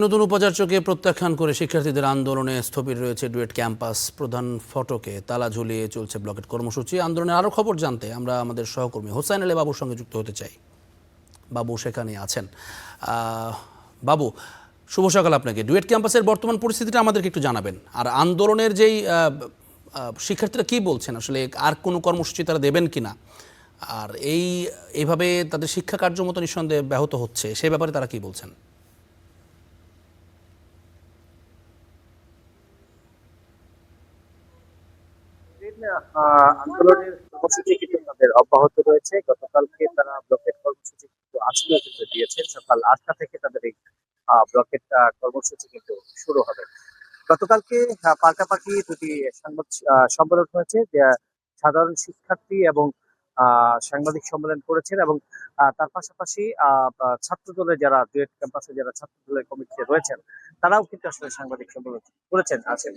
নতুন উপাচার্যকে প্রত্যাখ্যান করে শিক্ষার্থীদের আন্দোলনে স্থবির রয়েছে ডুয়েট ক্যাম্পাস। প্রধান ফটকে তালা ঝুলিয়ে চলছে ব্লকেট কর্মসূচি। আন্দোলনের আরও খবর জানতে আমরা আমাদের সহকর্মী হোসাইন আলী বাবুর সঙ্গে যুক্ত হতে চাই। বাবু সেখানে আছেন। বাবু, শুভ সকাল আপনাকে। ডুয়েট ক্যাম্পাসের বর্তমান পরিস্থিতিটা আমাদেরকে একটু জানাবেন, আর আন্দোলনের যেই শিক্ষার্থীরা কি বলছেন, আসলে আর কোনো কর্মসূচি তারা দেবেন কিনা, আর এইভাবে তাদের শিক্ষা কার্যমত নিঃসন্দেহে ব্যাহত হচ্ছে, সে ব্যাপারে তারা কি বলছেন? আন্দোলনের কর্মসূচি কিন্তু তাদের অব্যাহত রয়েছে। গতকালকে তারা ব্লকেট কর্মসূচি কিন্তু আজকেও কিন্তু দিয়েছেন। সকাল ৮টা থেকে তাদের এই ব্লকেট কর্মসূচি কিন্তু শুরু হবে। গতকালকে পাল্টাপাল্টি দুটি সংবাদ সম্মেলন হয়েছে, যে সাধারণ শিক্ষার্থী এবং সাংবাদিক সম্মেলন করেছেন, এবং তার পাশাপাশি ছাত্র দলের যারা ডুয়েট ক্যাম্পাসে যারা ছাত্র দলের কমিটিতে রয়েছেন, তারাও কিন্তু আসলে সাংবাদিক সম্মেলন করেছেন। আছেন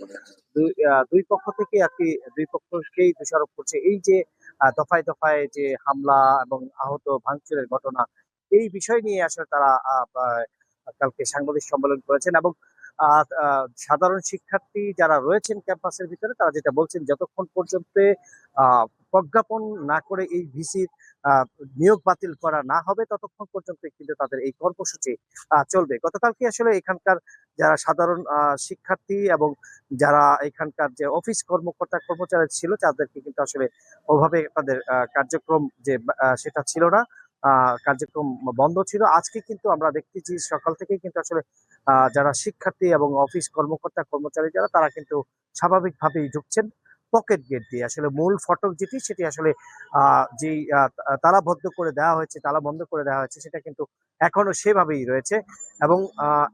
দুই পক্ষ থেকে আর কি, দুই পক্ষকেই দোষারোপ করছে এই যে দফায় দফায় যে হামলা এবং আহত ভাঙচুরের ঘটনা, এই বিষয় নিয়ে আসলে তারা কালকে সাংবাদিক সম্মেলন করেছেন। এবং সাধারণ শিক্ষার্থী যারা রয়েছেন ক্যাম্পাসের ভিতরে, তারা যেটা বলছেন, যতক্ষণ পর্যন্ত প্রজ্ঞাপন না করে এই ভিসির নিয়োগ বাতিল করা না হবে, ততক্ষণ পর্যন্ত কিন্তু তাদের এই কর্মসূচি চলবে। গতকালকে আসলে এখানকার যারা সাধারণ শিক্ষার্থী এবং যারা এখানকার যে অফিস কর্মকর্তা কর্মচারী ছিল, তাদেরকে কিন্তু আসলে ওভাবে তাদের কার্যক্রম যে সেটা ছিল না, কার্যক্রম বন্ধ ছিল। আজকে কিন্তু আমরা দেখতেছি সকাল থেকেই কিন্তু আসলে যারা শিক্ষার্থী এবং অফিস কর্মকর্তা কর্মচারী যারা, তারা কিন্তু স্বাভাবিকভাবেই ঢুকছেন পকেট গেট দিয়ে। আসলে মূল ফটক যেটি, সেটি আসলে যেই তালাবদ্ধ করে দেওয়া হয়েছে, তালা বন্ধ করে দেওয়া হয়েছে, সেটা কিন্তু এখনো সেভাবেই রয়েছে। এবং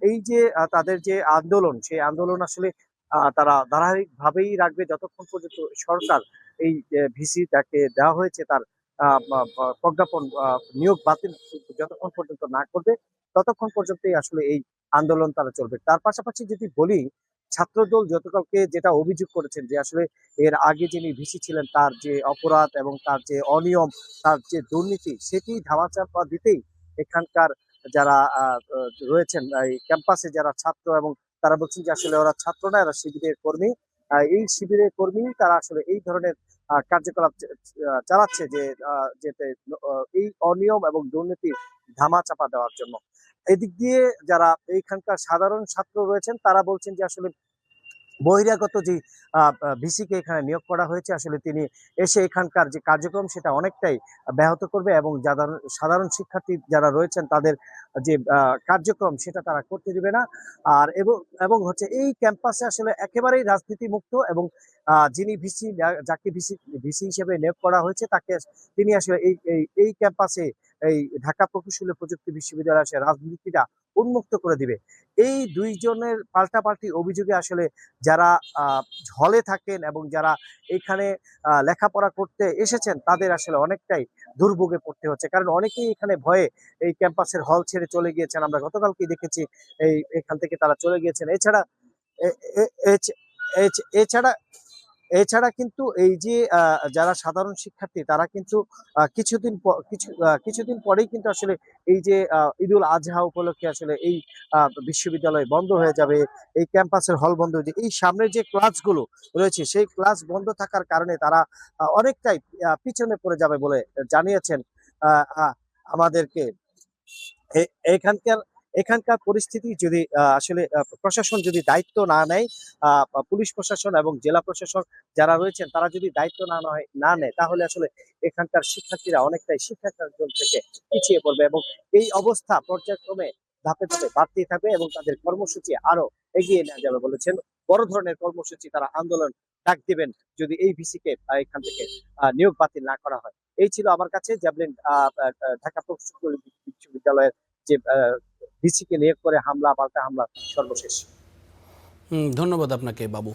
এই যে তাদের যে আন্দোলন, সেই আন্দোলন আসলে তারা ধারাবাহিকভাবেই রাখবে যতক্ষণ পর্যন্ত সরকার এই ভিসি তাকে দেওয়া হয়েছে তার প্রজ্ঞাপন নিয়োগ বাতিল যতক্ষণ পর্যন্ত না করবে, ততক্ষণ পর্যন্তই আসলে এই আন্দোলন তারা চলবে। তার পাশাপাশি যদি বলি, ছাত্রদল গতকালকে যেটা অভিযোগ করেছেন, যে আসলে এর আগে যিনি ভিসি ছিলেন, তার যে অপরাধ এবং তার যে অনিয়ম, তার যে দুর্নীতি, সেটি ধামাচাপা দিতেই এখানকার যারা রয়েছেন এই ক্যাম্পাসে যারা ছাত্র, এবং তারা বলছেন যে আসলে ওরা ছাত্র না, এরা শিবিরের কর্মী। এই শিবিরের কর্মী তারা আসলে এই ধরনের কার্যকলাপ চালাচ্ছে, যে যেতে এই অনিয়ম এবং দুর্নীতি ধামা চাপা দেওয়ার জন্য। এদিক দিয়ে যারা এইখানকার সাধারণ ছাত্র রয়েছেন, তারা বলছেন যে আসলে বহিরাগত যে ভিসিকে এখানে নিয়োগ করা হয়েছে, আসলে তিনি এসে এখানকার যে কার্যক্রম, সেটা অনেকটাই ব্যাহত করবে, এবং যারা সাধারণ শিক্ষার্থী যারা রয়েছেন, তাদের যে কার্যক্রম, সেটা তারা করতে দিবে না। আর এবং এবং হচ্ছে এই ক্যাম্পাসে আসলে একেবারেই রাজনীতি মুক্ত, এবং যিনি ভিসি, যাকে ভিসি ভিসি হিসেবে নিয়োগ করা হয়েছে, তাকে তিনি আসলে এই এই এই ক্যাম্পাসে, এই ঢাকা প্রকৌশলী প্রযুক্তি বিশ্ববিদ্যালয়ে আসে রাজনীতিটা উন্মুক্ত করে দিবে। এই দুইজনের পাল্টাপাল্টি অভিযোগে আসলে যারা হলে থাকেন এবং যারা এখানে লেখাপড়া করতে এসেছেন, তাদের আসলে অনেকটাই দুর্ভোগে পড়তে হচ্ছে, কারণ অনেকেই এখানে ভয়ে এই ক্যাম্পাসের হল ছেড়ে চলে গিয়েছেন। আমরা গতকালকে দেখেছি এখান থেকে তারা চলে গিয়েছেন। এছাড়া এ- এ- এছ- এছাড়া এছাড়া কিন্তু এই যে যারা সাধারণ শিক্ষার্থী, তারা কিন্তু কিছুদিন পরেই কিন্তু আসলে এই যে ঈদুল আজহা উপলক্ষে আসলে এই বিশ্ববিদ্যালয় বন্ধ হয়ে যাবে, এই ক্যাম্পাসের হল বন্ধ হয়ে যাবে। এই সামনের যে ক্লাসগুলো রয়েছে, সেই ক্লাস বন্ধ থাকার কারণে তারা অনেকটাই পিছনে পড়ে যাবে বলে জানিয়েছেন আমাদেরকে। এখানকার এখানকার পরিস্থিতি যদি আসলে প্রশাসন যদি দায়িত্ব না নেয়, পুলিশ প্রশাসন এবং জেলা প্রশাসন যারা রয়েছেন, তারা যদি দায়িত্ব না নেয়, তাহলে আসলে এখানকার শিক্ষার্থীরা অনেকটাই শিক্ষা কার্যক্রম থেকে পিছিয়ে পড়বে, এবং এই অবস্থা পর্যায়ক্রমে ধাপে ধাপে বাড়তেই থাকবে, এবং তাদের কর্মসূচি আরো এগিয়ে নেওয়া যাবে বলেছেন। বড় ধরনের কর্মসূচি, তারা আন্দোলন ডাক দিবেন যদি এই ভিসিকে এখান থেকে নিয়োগ বাতিল না করা হয়। এই ছিল আমার কাছে জ্যাভলিন ঢাকা প্রকৌশল বিশ্ববিদ্যালয়ের যে ভিসিকে নিয়োগ করে হামলা পাল্টা হামলা সর্বশেষ। ধন্যবাদ আপনাকে বাবু।